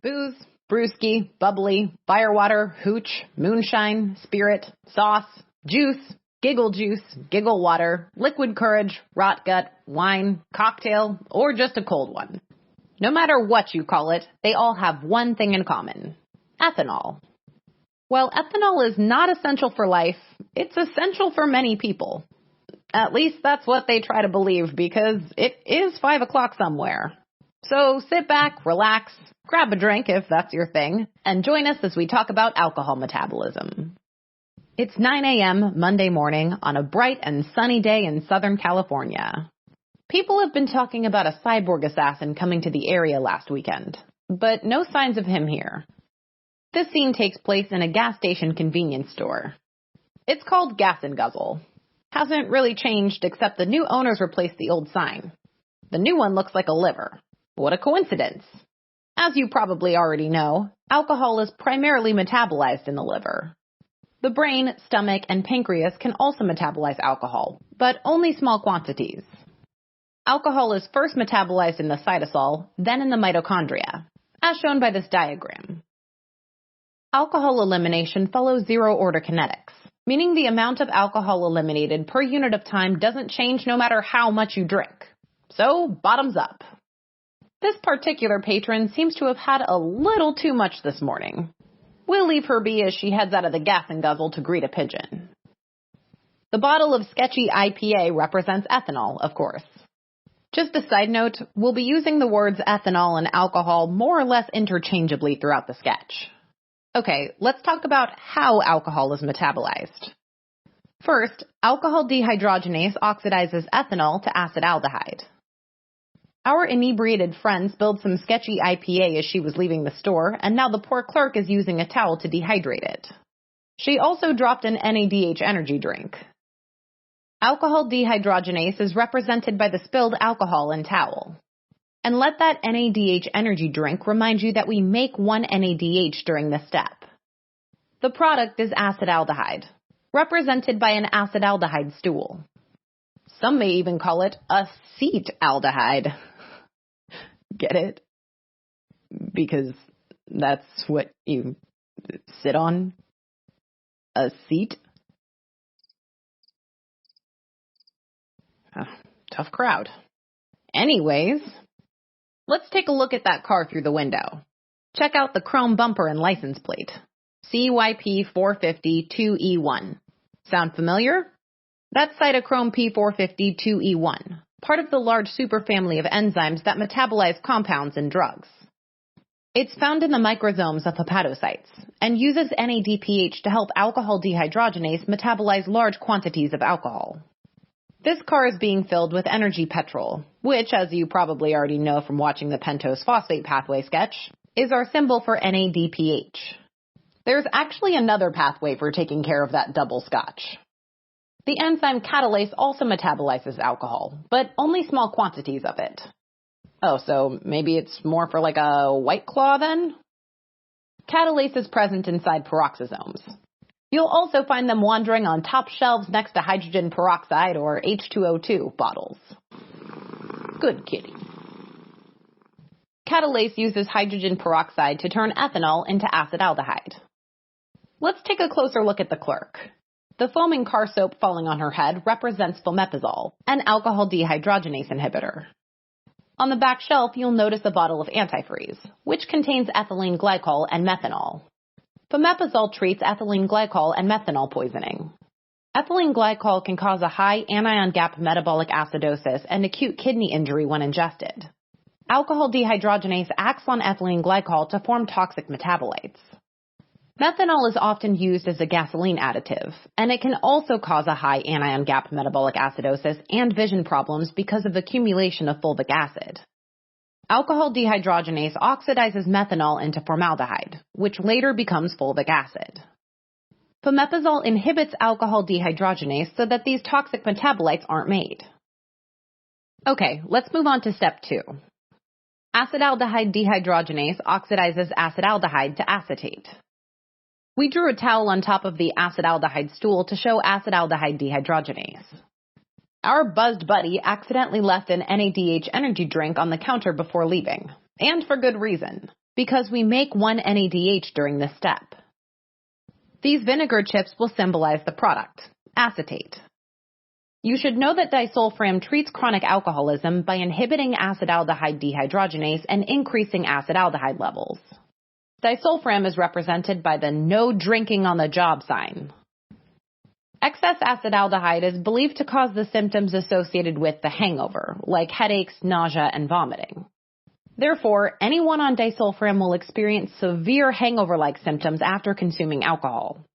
Booze, brewski, bubbly, firewater, hooch, moonshine, spirit, sauce, juice, giggle water, liquid courage, rot gut, wine, cocktail, or just a cold one. No matter what you call it, they all have one thing in common: ethanol. While ethanol is not essential for life, it's essential for many people. At least that's what they try to believe, because it is 5 o'clock somewhere. So sit back, relax, grab a drink if that's your thing, and join us as we talk about alcohol metabolism. It's 9 a.m. Monday morning on a bright and sunny day in Southern California. People have been talking about a cyborg assassin coming to the area last weekend, but no signs of him here. This scene takes place in a gas station convenience store. It's called Gas and Guzzle. Hasn't really changed except the new owners replaced the old sign. The new one looks like a liver. What a coincidence! As you probably already know, alcohol is primarily metabolized in the liver. The brain, stomach, and pancreas can also metabolize alcohol, but only small quantities. Alcohol is first metabolized in the cytosol, then in the mitochondria, as shown by this diagram. Alcohol elimination follows zero-order kinetics, meaning the amount of alcohol eliminated per unit of time doesn't change no matter how much you drink. So, bottoms up. This particular patron seems to have had a little too much this morning. We'll leave her be as she heads out of the Gas and Guzzle to greet a pigeon. The bottle of sketchy IPA represents ethanol, of course. Just a side note, we'll be using the words ethanol and alcohol more or less interchangeably throughout the sketch. Okay, let's talk about how alcohol is metabolized. First, alcohol dehydrogenase oxidizes ethanol to acetaldehyde. Our inebriated friend spilled some sketchy IPA as she was leaving the store, and now the poor clerk is using a towel to dehydrate it. She also dropped an NADH energy drink. Alcohol dehydrogenase is represented by the spilled alcohol and towel. And let that NADH energy drink remind you that we make one NADH during this step. The product is acetaldehyde, represented by an acetaldehyde stool. Some may even call it acetaldehyde. Get it? Because that's what you sit on? A seat? Tough crowd. Anyways, let's take a look at that car through the window. Check out the chrome bumper and license plate. CYP 450 2E1. Sound familiar? That's cytochrome P450 2E1, part of the large superfamily of enzymes that metabolize compounds in drugs. It's found in the microsomes of hepatocytes and uses NADPH to help alcohol dehydrogenase metabolize large quantities of alcohol. This car is being filled with energy petrol, which, as you probably already know from watching the pentose phosphate pathway sketch, is our symbol for NADPH. There's actually another pathway for taking care of that double scotch. The enzyme catalase also metabolizes alcohol, but only small quantities of it. Oh, so maybe it's more for like a White Claw then? Catalase is present inside peroxisomes. You'll also find them wandering on top shelves next to hydrogen peroxide or H2O2 bottles. Good kitty. Catalase uses hydrogen peroxide to turn ethanol into acetaldehyde. Let's take a closer look at the clerk. The foaming car soap falling on her head represents fomepizole, an alcohol dehydrogenase inhibitor. On the back shelf, you'll notice a bottle of antifreeze, which contains ethylene glycol and methanol. Fomepizole treats ethylene glycol and methanol poisoning. Ethylene glycol can cause a high anion gap metabolic acidosis and acute kidney injury when ingested. Alcohol dehydrogenase acts on ethylene glycol to form toxic metabolites. Methanol is often used as a gasoline additive, and it can also cause a high anion gap metabolic acidosis and vision problems because of accumulation of fulvic acid. Alcohol dehydrogenase oxidizes methanol into formaldehyde, which later becomes fulvic acid. Fomepizole inhibits alcohol dehydrogenase so that these toxic metabolites aren't made. Okay, let's move on to step 2. Acetaldehyde dehydrogenase oxidizes acetaldehyde to acetate. We drew a towel on top of the acetaldehyde stool to show acetaldehyde dehydrogenase. Our buzzed buddy accidentally left an NADH energy drink on the counter before leaving, and for good reason. because we make one NADH during this step. These vinegar chips will symbolize the product, acetate. You should know that disulfiram treats chronic alcoholism by inhibiting acetaldehyde dehydrogenase and increasing acetaldehyde levels. Disulfiram is represented by the no drinking on the job sign. Excess acetaldehyde is believed to cause the symptoms associated with the hangover, like headaches, nausea, and vomiting. Therefore, anyone on disulfiram will experience severe hangover-like symptoms after consuming alcohol.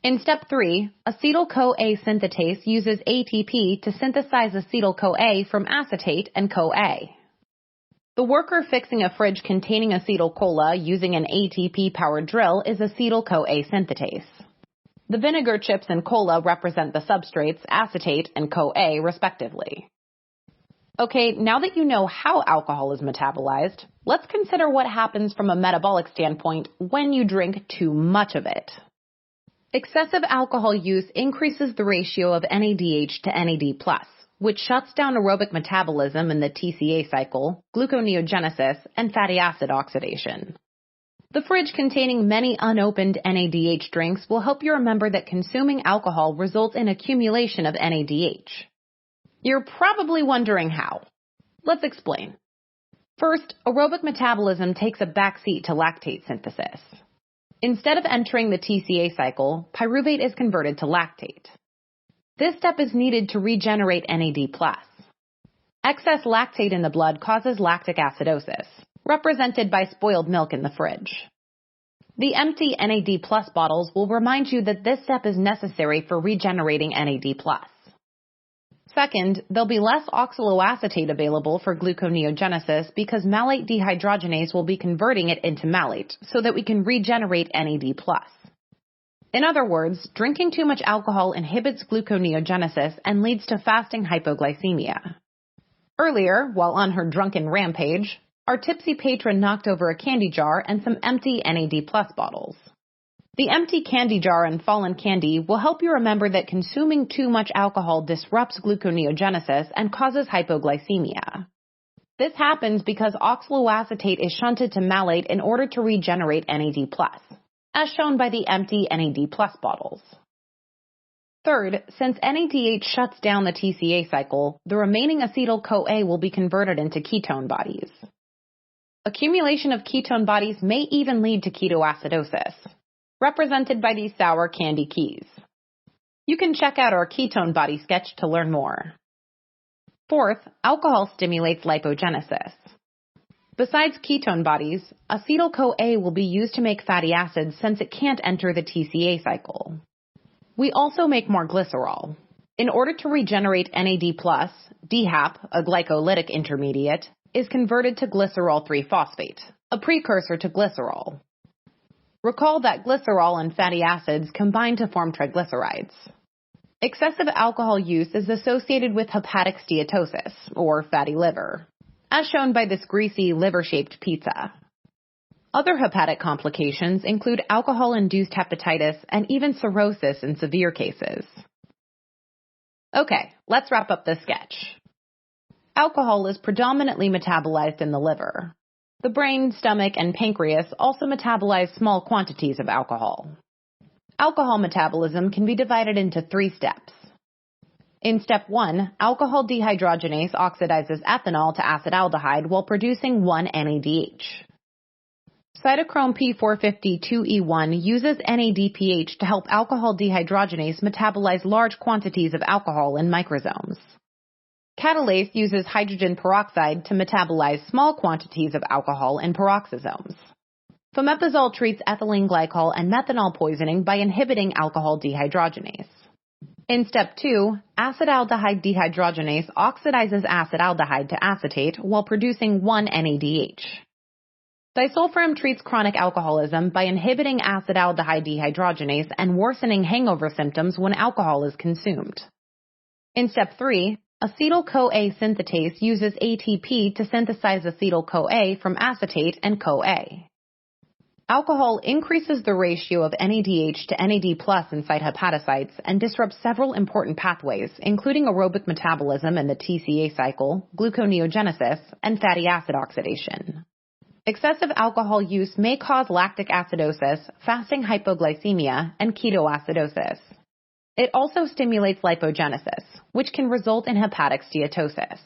In step 3, acetyl-CoA synthetase uses ATP to synthesize acetyl-CoA from acetate and CoA. The worker fixing a fridge containing acetyl-CoA using an ATP-powered drill is acetyl-CoA synthetase. The vinegar chips and cola represent the substrates, acetate and CoA, respectively. Okay, now that you know how alcohol is metabolized, let's consider what happens from a metabolic standpoint when you drink too much of it. Excessive alcohol use increases the ratio of NADH to NAD+, which shuts down aerobic metabolism in the TCA cycle, gluconeogenesis, and fatty acid oxidation. The fridge containing many unopened NADH drinks will help you remember that consuming alcohol results in accumulation of NADH. You're probably wondering how. Let's explain. First, aerobic metabolism takes a backseat to lactate synthesis. Instead of entering the TCA cycle, pyruvate is converted to lactate. This step is needed to regenerate NAD+. Excess lactate in the blood causes lactic acidosis, represented by spoiled milk in the fridge. The empty NAD+ bottles will remind you that this step is necessary for regenerating NAD+. Second, there'll be less oxaloacetate available for gluconeogenesis because malate dehydrogenase will be converting it into malate so that we can regenerate NAD+. In other words, drinking too much alcohol inhibits gluconeogenesis and leads to fasting hypoglycemia. Earlier, while on her drunken rampage, our tipsy patron knocked over a candy jar and some empty NAD+ bottles. The empty candy jar and fallen candy will help you remember that consuming too much alcohol disrupts gluconeogenesis and causes hypoglycemia. This happens because oxaloacetate is shunted to malate in order to regenerate NAD+, as shown by the empty NAD+ bottles. Third, since NADH shuts down the TCA cycle, the remaining acetyl-CoA will be converted into ketone bodies. Accumulation of ketone bodies may even lead to ketoacidosis, represented by these sour candy keys. You can check out our ketone body sketch to learn more. Fourth, alcohol stimulates lipogenesis. Besides ketone bodies, acetyl-CoA will be used to make fatty acids since it can't enter the TCA cycle. We also make more glycerol. In order to regenerate NAD+, DHAP, a glycolytic intermediate, is converted to glycerol 3-phosphate, a precursor to glycerol. Recall that glycerol and fatty acids combine to form triglycerides. Excessive alcohol use is associated with hepatic steatosis, or fatty liver, as shown by this greasy liver-shaped pizza. Other hepatic complications include alcohol-induced hepatitis and even cirrhosis in severe cases. Okay, let's wrap up this sketch. Alcohol is predominantly metabolized in the liver. The brain, stomach, and pancreas also metabolize small quantities of alcohol. Alcohol metabolism can be divided into 3 steps. In step 1, alcohol dehydrogenase oxidizes ethanol to acetaldehyde while producing 1 NADH. Cytochrome P450-2E1 uses NADPH to help alcohol dehydrogenase metabolize large quantities of alcohol in microsomes. Catalase uses hydrogen peroxide to metabolize small quantities of alcohol in peroxisomes. Fomepizole treats ethylene glycol and methanol poisoning by inhibiting alcohol dehydrogenase. In step 2, acetaldehyde dehydrogenase oxidizes acetaldehyde to acetate while producing 1 NADH. Disulfiram treats chronic alcoholism by inhibiting acetaldehyde dehydrogenase and worsening hangover symptoms when alcohol is consumed. In step 3, acetyl-CoA synthetase uses ATP to synthesize acetyl-CoA from acetate and CoA. Alcohol increases the ratio of NADH to NAD+ inside hepatocytes and disrupts several important pathways, including aerobic metabolism in the TCA cycle, gluconeogenesis, and fatty acid oxidation. Excessive alcohol use may cause lactic acidosis, fasting hypoglycemia, and ketoacidosis. It also stimulates lipogenesis, which can result in hepatic steatosis.